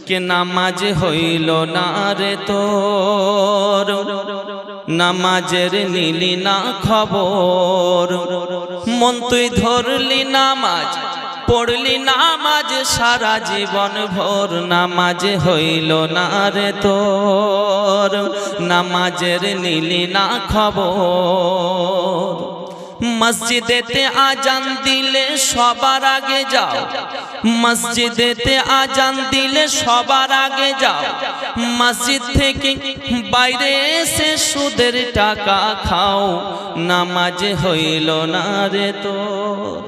কে নামাজ হইল না রে তোর, নামাজের নিলি না খবর। মন তুই ধরলি নামাজ, পড়লি নামাজ সারা জীবন ভোর, নামাজ হইল না রে তোর, নামাজের নিলি না খবর। মসজিদেতে আজান দিলে সবার আগে যাও, মসজিদেতে আজান দিলে সবার আগে যাও, মসজিদ থেকে বাইরে এসে সুদের টাকা খাও, নামাজ হইল না রে তোর।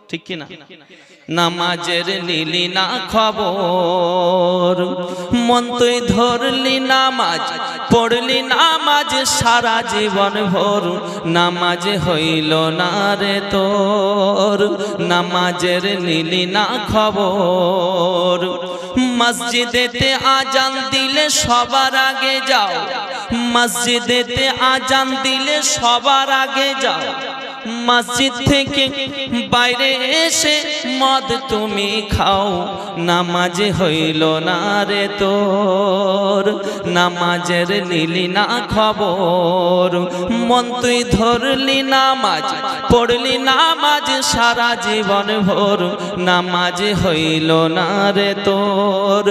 ঠিক কি না? নামাজের নিলি না খবর। মন তুই ধরলি নামাজ, পড়লি নামাজ সারা জীবন ভোর, নামাজ হইল না রে তোর, নামাজের নিলি না খবর। মসজিদেতে আজান দিলে সবার আগে যাও, মসজিদেতে আজান দিলে সবার আগে যাও, মসজিদ থেকে বাইরে এসে মদ তুমি খাও, নামাজ হইল না রে তোর, নামাজের নিলি না খবর। মন তুই ধরলি নামাজ, পড়লি নামাজ সারা জীবন ভোর, নামাজ হইল না রে তোর,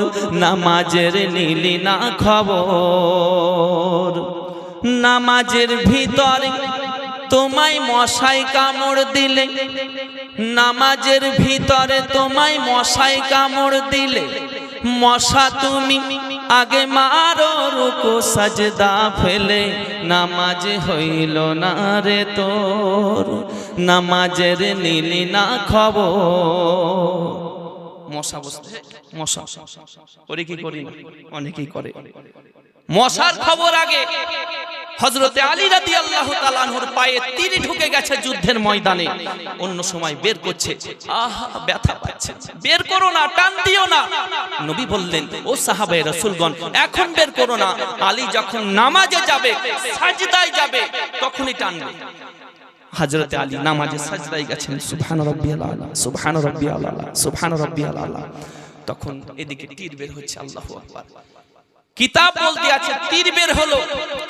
নামাজের নিলি না খবর। নামাজের ভিতরে তোমায় মশাই কামড় দিলে, নামাজের ভিতরে তোমায় মশাই কামড় দিলে, মশা তুমি আগে মারো রুকু সাজদা ফেলে, নামাজ হইল না রে তোর, নামাজের নিলি না খবর। মশা বসতে, মশা করে কি করি না, অনেকেই করে। মশার খবর আগে হযরতে আলী রাদিয়াল্লাহু তাআলা আনহুর পায়ে তীর ঢুকে গেছে যুদ্ধের ময়দানে, অন্য সময় বের করছে, আহা ব্যথা পাচ্ছে, বের করো না, টান দিও না। নবী বললেন, ও সাহাবায়ে রাসূলগণ এখন বের করো না, আলী যখন নামাজে যাবে, সাজদায় যাবে, তখনই টানবে। হযরতে আলী নামাজে সাজদায় গেছেন, সুবহান রাব্বিয়াল আলা, সুবহান রাব্বিয়াল আলা, সুবহান রাব্বিয়াল আলা। তখন এদিকে তীর বের হচ্ছে, আল্লাহু আকবার। কিতাব বলতে আছে তীর বের হলো,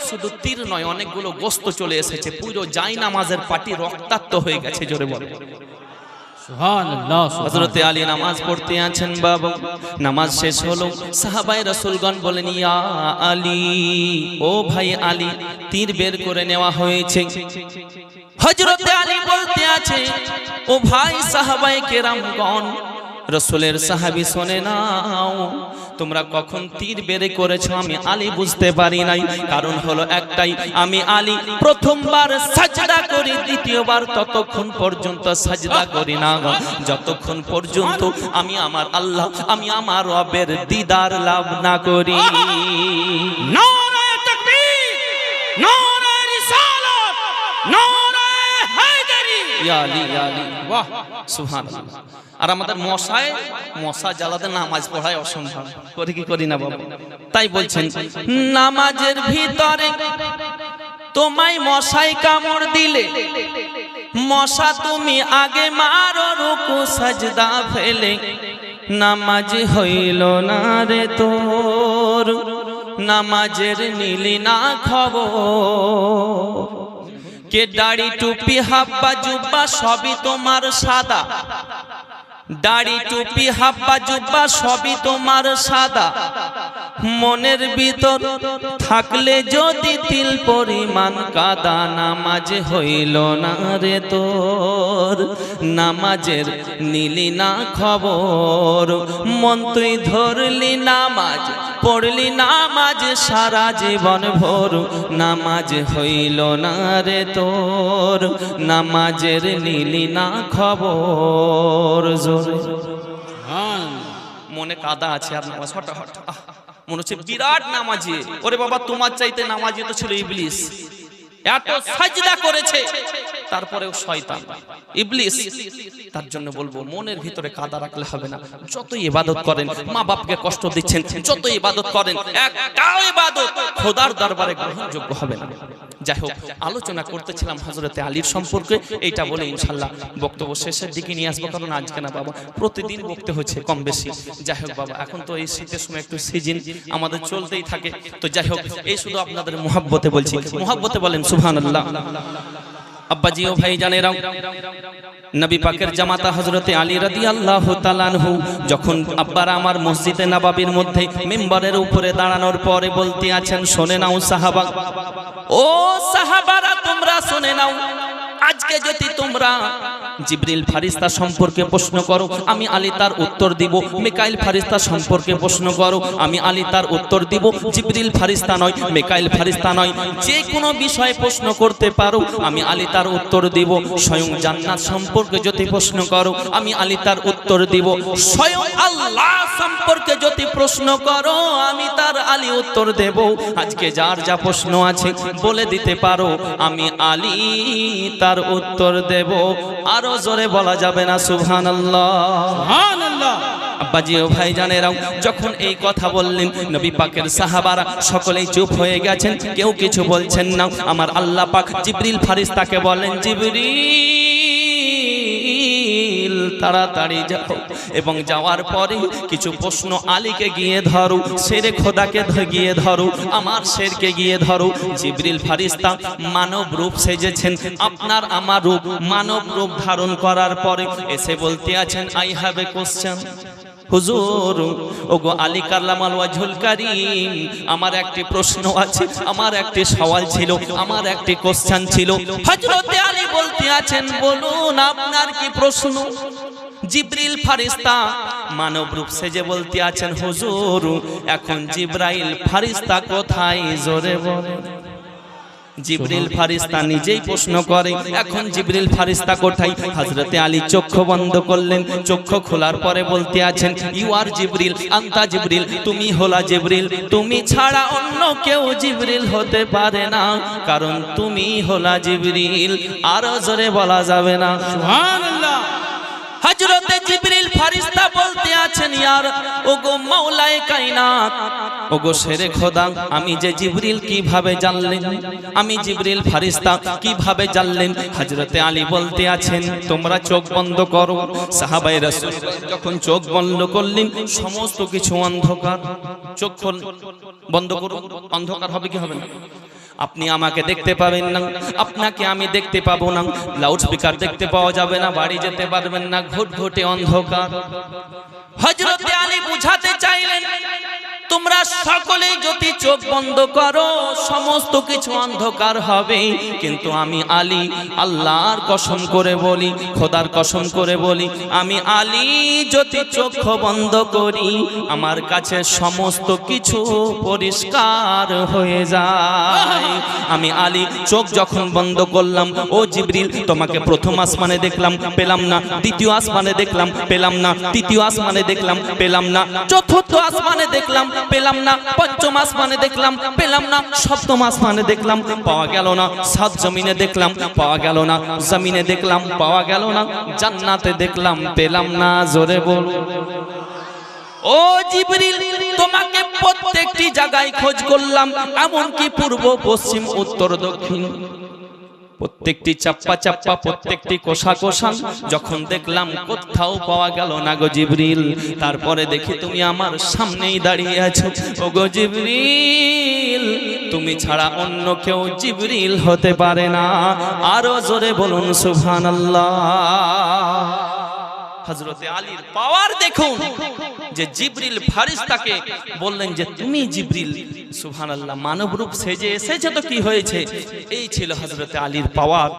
শুধু তীর নয়, অনেকগুলো গোস্ত চলে এসেছে, পুরো জাই নামাজের পাটি রক্তাক্ত হয়ে গেছে। জোরে বলে সুবহানাল্লাহ। হযরতে আলী নামাজ পড়তে আছেন, বাবা নামাজ শেষ হলো, সাহাবায়ে রাসূলগণ বলেন, ইয়া আলী, ও ভাই আলী, তীর বের করে নেওয়া হয়েছে। হযরতে আলী বলতে আছে, ও ভাই সাহাবায়ে কেরামগণ, রাসূলের সাহাবী শুনে নাও, তোমরা কখন তীর বেরে করেছো আমি আলী বুঝতে পারি নাই। কারণ হলো একটাই, আমি আলী প্রথমবার সাজদা করি, দ্বিতীয়বার ততক্ষণ পর্যন্ত সাজদা করি না যতক্ষণ পর্যন্ত আমি আমার আল্লাহ, আমি আমার রবের দিদার লাভ না করি। নারায়ে তাকবীর, নারায়ে রিসালাত, নারায়ে হায়দারি, ইয়া আলী, ইয়া আলী, বাহ সুবহানাল্লাহ। আর আমাদের মশা জ্বালাতে নামাজ পড়ায় অসম্ভব, করে কি করি না বাবা? তাই বলছেন, নামাজের ভিতরে তোমায় মশাই কামড় দিলে, মশা তুমি আগে মারো রুকু সাজদা ফেলে, নামাজ হইল না রে তোর, নামাজের নিলি না খবর। কে দাড়ি টুপি হাব্বা জুব্বা সবই তোমার সাদা, দাড়ি টুপি হাব্বা জুব্বা সবই তোমার সাদা, মনের ভিতর থাকলে যদি তিল পরিমাণ কাদা, নামাজ হইল না রে তোর, নামাজের নিলি না খবর। মন তুই ধরলি নামাজ, পড়লি নামাজ সারা জীবন ভোর, নামাজ হইল না রে তোর, নামাজের নিলি না খবর। মনে কাদা আছে আর নামাজ হঠাৎ হঠাৎ মনে হচ্ছে বিরাট নামাজি। ওরে বাবা, তোমার চাইতে নামাজি তো ছিল ইবলিস, এত সাজদা করেছে, তারপরেও শয়তান ইবলিস। তার জন্য বলবো, মনের ভিতরে কাদা রাখলে হবে না। যতই ইবাদত করেন, মা বাপকে কষ্ট দিচ্ছেন, যতই ইবাদত করেন, একটাও ইবাদত খোদার দরবারে গ্রহণযোগ্য হবে না। যাই হোক, আলোচনা করতেছিলাম হযরতে আলীর সম্পর্কে, এইটা বলে ইনশাআল্লাহ বক্তব্য শেষের দিকে নিয়ে আসবো, কারণ আজকে না বাবা প্রতিদিন বকতে হচ্ছে কম বেশি। যাই হোক বাবা, এখন তো এই শীতের সময় একটু সিজন আমাদের চলতেই থাকে, তো যাই হোক এই শুধু আপনাদের মুহাব্বতে বলছি, মুহাব্বতে বলেন সুবহানাল্লাহ। আব্বাজি ও ভাই জানেরাও, নবী পাকের জামাতা হযরতে আলী রাদিয়াল্লাহু তাআলা আনহু যখন আব্বারা আমার মসজিদে নববীর মধ্যে মিম্বরের উপরে দাঁড়ানোর পরে বলতে আছেন, শুনে নাও সাহাবা, ও সাহাবারা তোমরা শুনে নাও, আজকে যদি তোমরা জিবরিল ফারিস্তা সম্পর্কে প্রশ্ন করো আমি আলী তার উত্তর দিব, মিকাইল ফারিস্তা সম্পর্কে প্রশ্ন করো আমি আলী তার উত্তর দিব, জিবরিল ফারিস্তা নয়, মিকাইল ফারিস্তা নয়, যে কোনো বিষয়ে প্রশ্ন করতে পারো আমি আলী তার উত্তর দিব। স্বয়ং জান্নাত সম্পর্কে যদি প্রশ্ন করো আমি আলী তার উত্তর দিব, স্বয়ং আল্লাহ সম্পর্কে যদি প্রশ্ন করো আমি তার আলী উত্তর দেব। আজকে যার যা প্রশ্ন আছে বলে দিতে পারো, আমি আলী তার উত্তর দেব। আরো জোরে বলা যাবে না সুবহানাল্লাহ, সুবহানাল্লাহ। আব্বাজি ও ভাইজানেরাও, যখন এই কথা বললেন নবী পাকের সাহাবারা সকলেই চুপ হয়ে গেছেন, কেউ কিছু বলছেন না। আমার আল্লাহ পাক জিবরিল ফারিস্তাকে বলেন, জিবরিল তাড়াতাড়ি যাও, এবং যাওয়ার পরে কিছু প্রশ্ন আলীকে গিয়ে ধরো, শেরে খোদাকে গিয়ে ধরো, আমার শেরকে গিয়ে ধরো। জিবরিল ফারিস্তা মানব রূপ সেজেছেন, আপনার আমার রূপ মানব রূপ ধারণ করার পরে এসে বলতে আছেন, আই হ্যাভ এ কোশ্চেন হুজুর, ওগো আলী কারলামাল ওয়াজহুল কারীম, আমার একটি প্রশ্ন আছে, আমার একটি সওয়াল ছিল, আমার একটি কোশ্চেন ছিল। হযরতে আলী বলতে আছেন, বলুন আপনার কি প্রশ্ন? জিবরিল ফারিস্তা মানব রূপ সেজে বলতে আছেন, হুজুর এখন জিবরাইল ফারিস্তা কোথায়? জোরে বলেন। জিবরিল ফারিস্তা নিজেই প্রশ্ন করে, এখন জিবরিল ফারিস্তা কোথায়? হযরতে আলী চক্ষু বন্ধ করলেন, চক্ষু খোলার পরে বলতে আছেন, ইউ আর জিবরিল, আনতা জিবরিল, তুমি হলা জিবরিল, তুমি ছাড়া অন্য কেউ জিবরিল হতে পারে না, কারণ তুমি হলা জিবরিল। আরো জোরে বলা যাবে না সুবহানাল্লাহ। হযরতে জিবরিল ফারিস্তা বলতে আছেন, ইয়ার ওগো মাওলায়ে কায়নাত, ওগো শেরে খোদা, আমি যে জিবরিল কিভাবে জানলেন? আমি জিবরিল ফারিস্তা কিভাবে জানলেন? হযরতে আলী বলতে আছেন, তোমরা চোখ বন্ধ করো। সাহাবায়ে রাসূল যখন চোখ বন্ধ করলেন সমস্ত কিছু অন্ধকার। চোখ বন্ধ করুন, অন্ধকার হবে কি হবে না? আপনি আমাকে দেখতে পাবেন না, আপনাকে আমি দেখতে পাবো না, লাউড স্পিকার দেখতে পাওয়া যাবে না, বাড়ি যেতে পারবেন না, ঘুটঘুটে অন্ধকার। হযরতে আলী বুঝাতে চাইলেন, তোমরা সকলেই যদি চোখ বন্ধ করো সমস্ত কিছু অন্ধকার হবে, কিন্তু আমি আলী আল্লাহর কসম করে বলি, খোদার কসম করে বলি, আমি আলী যদি চোখ বন্ধ করি আমার কাছে সমস্ত কিছু পরিষ্কার হয়ে যায়। আমি আলী চোখ যখন বন্ধ করলাম, ও জিবরিল তোমাকে প্রথম আসমানে দেখলাম, পেলাম না, দ্বিতীয় আসমানে দেখলাম, পেলাম না, তৃতীয় আসমানে দেখলাম, পেলাম না, চতুর্থ আসমানে দেখলাম, পেলাম না, পঞ্চম আসমানে দেখলাম, পেলাম না, সপ্তম আসমানে দেখলাম, পাওয়া গেল না, সাত জমিনে দেখলাম, পাওয়া গেল না, জমিনে দেখলাম, পাওয়া গেল না, জান্নাতে দেখলাম, পেলাম না। জোরে বল। ও জিবরিল তোমাকে প্রত্যেকটি জায়গায় খোঁজ করলাম, এমনকি পূর্ব পশ্চিম উত্তর দক্ষিণ, প্রত্যেকটি চাপ্পা চাপ্পা, প্রত্যেকটি কোষা কোষা, যখন দেখলাম কোথাও পাওয়া গেল না গো জিবরিল। তারপরে দেখি তুমি আমার সামনেই দাঁড়িয়ে আছো, ও গো জিবরিল তুমি ছাড়া অন্য কেউ জিবরিল হতে পারে না। আরো জোরে বলুন সুবহানাল্লাহ। হযরতে আলীর পাওয়ার দেখুন, যে জিবরিল ফারিস্তাকে বললেন যে তুমি জিবরিল, সুবহানাল্লাহ, মানব রূপ সেজে এসেছে তো কি হয়েছে? এই ছিল হযরতে আলীর পাওয়ার।